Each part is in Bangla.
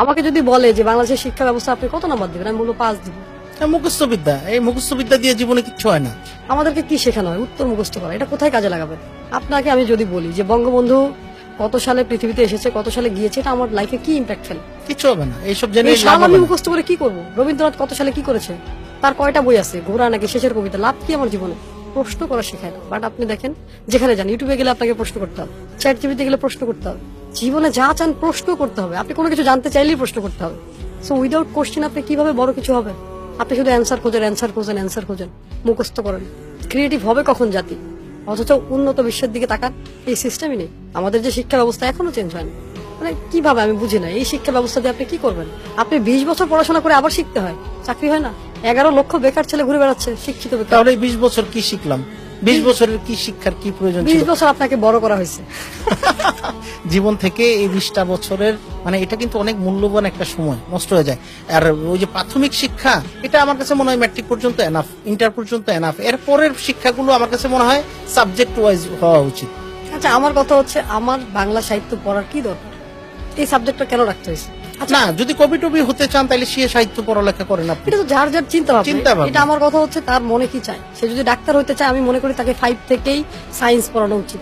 আমাকে যদি বলে যে বাংলাদেশের শিক্ষা ব্যবস্থা আপনি কত নাম্বার দিবেন, আমি বলবো 5 দিব। মুখস্থ বিদ্যা, এই মুখস্থ বিদ্যা দিয়ে জীবনে কিচ্ছু হয় না। আমাদেরকে কি শেখানো হয়? উত্তর মুখস্থ করা। এটা কোথায় কাজে লাগাবেন? আপনাকে আমি যদি বলি যে বঙ্গবন্ধু কত সালে পৃথিবীতে এসেছে, কত সালে গিয়েছে, এটা আমার লাইফে কি ইম্প্যাক্ট ফেলে? কিছু হবে না, এইসব জেনে এই লাভ সাল হবে আমি না। মুখস্থ করে কি করবো? রবীন্দ্রনাথ কত সালে কি করেছে, তার কয়টা বই আছে, ঘোড়া নাকি শেষের কবিতা, লাভ কি আমার জীবনে? প্রশ্ন করা শেখায় না। বাট আপনি দেখেন, যেখানে যান, ইউটিউবে গেলে আপনাকে প্রশ্ন করতে হবে, চ্যাট জিপিতে গেলে প্রশ্ন করতে হবে, জীবনে যা চান প্রশ্ন করতে হবে। আপনি কোনো কিছু জানতে চাইলেই প্রশ্ন করতে হবে। সো উইদাউট কোশ্চেন আপনি কিভাবে বড় কিছু হবে? আপনি শুধু অ্যান্সার খোঁজেন, মুখস্থ করেন। ক্রিয়েটিভ হবে কখন জাতি? অথচ উন্নত বিশ্বের দিকে তাকান, এই সিস্টেমই নেই। আমাদের যে শিক্ষা ব্যবস্থা এখনো চেঞ্জ হয়নি। মানে কিভাবে আমি বুঝি না, এই শিক্ষা ব্যবস্থা দিয়ে আপনি কি করবেন? আপনি 20 বছর পড়াশোনা করে আবার শিখতে হয়, চাকরি হয় না। 11 লক্ষ বেকার ছেলে ঘুরে বেড়াচ্ছে, শিক্ষিত বেকার। তাহলে 20 বছর কি শিখলাম? 20 বছরের কি শিক্ষার কি প্রয়োজন 20 ছিল? বছর আপনাকে বড় করা হয়েছে। জীবন থেকে এই 20টা বছরের মানে এটা কিন্তু অনেক মূল্যবান একটা সময় নষ্ট হয়ে যায়। আর ওই যে প্রাথমিক শিক্ষা, এটা আমার কাছে মনে হয় ম্যাট্রিক পর্যন্ত এনাফ, ইন্টার পর্যন্ত এনাফ। এর পরের শিক্ষাগুলো আমার কাছে মনে হয় সাবজেক্ট ওয়াইজ হওয়া উচিত। আচ্ছা, আমার কথা হচ্ছে, আমার বাংলা সাহিত্য পড়ার কি দরকার? এই সাবজেক্টটা কেন রাখতে হয়েছে? না, যদি কবি টবি হতে চান তাহলে সে সাহিত্য পড়ালেখা করেন আপনি। এটা তো যার যার চিন্তা চিন্তা ভাবনা। ভাবনা। এটা আমার কথা হচ্ছে, তার মনে কি চায়। সে যদি ডাক্তার হতে চায়, আমি মনে করি তাকে 5 থেকেই সায়েন্স পড়ানো উচিত।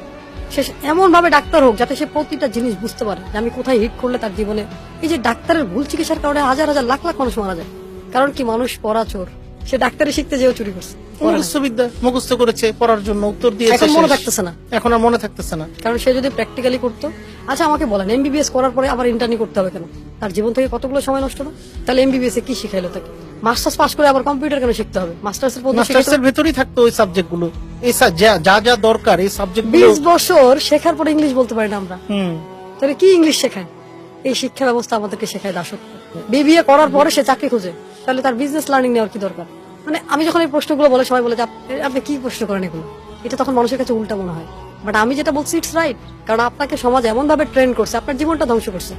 সে এমন ভাবে ডাক্তার হোক যাতে সে প্রতিটা জিনিস বুঝতে পারে যে আমি কোথায় হিট করলে তার জীবনে। এই যে ডাক্তারের ভুল চিকিৎসার কারণে হাজার হাজার লাখ লাখ মানুষ মারা যায়, কারণ কি? মানুষ পড়া চোর। সে ডাক্তারি শিখতে যেও চুরি করছে, মুখস্থ বিদ্যা মুখস্থ করেছে, পড়ার জন্য উত্তর দিয়েছে, এখন মনে শেষ। থাকতেছে না। এখন আর মনে থাকতেছে না। কারণ সে যদি প্র্যাকটিক্যালি করতো। আচ্ছা আমাকে বলেন, এমবিবিএস করার পরে আবার ইন্টার্নি করতে হবে কেন? তার জীবন থেকে কতগুলো সময় নষ্ট না? তাহলে এমবিবিএস এ কি শিখাইলো তাকে? মাস্টার্স পাস করে আবার কম্পিউটার কেন শিখতে হবে? মাস্টার্স এর মাস্টার্সের ভেতরেই থাকতো ওই সাবজেক্ট গুলো, এই যা যা দরকার এই সাবজেক্ট গুলো। 20 বছর শেখার পর ইংলিশ বলতে পারি না আমরা, তাহলে কি ইংলিশ শেখায়? এই শিক্ষা ব্যবস্থা আমাদেরকে শেখায় দাসত্ব। বিবিএ করার পরে সে চাকরি খোঁজে, তাহলে তার বিজনেস লার্নিং নেওয়ার কি দরকার? মানে আমি যখন এই প্রশ্নগুলো বলে, সবাই বলে যে আপনি কি প্রশ্ন করেন এগুলো। এটা তখন মানুষের কাছে উল্টা মনে হয়। বাট আমি যেটা বলছি ইটস রাইট, কারণ আপনাকে সমাজ এমন ভাবে ট্রেন করছে, আপনার জীবনটা ধ্বংস করছে।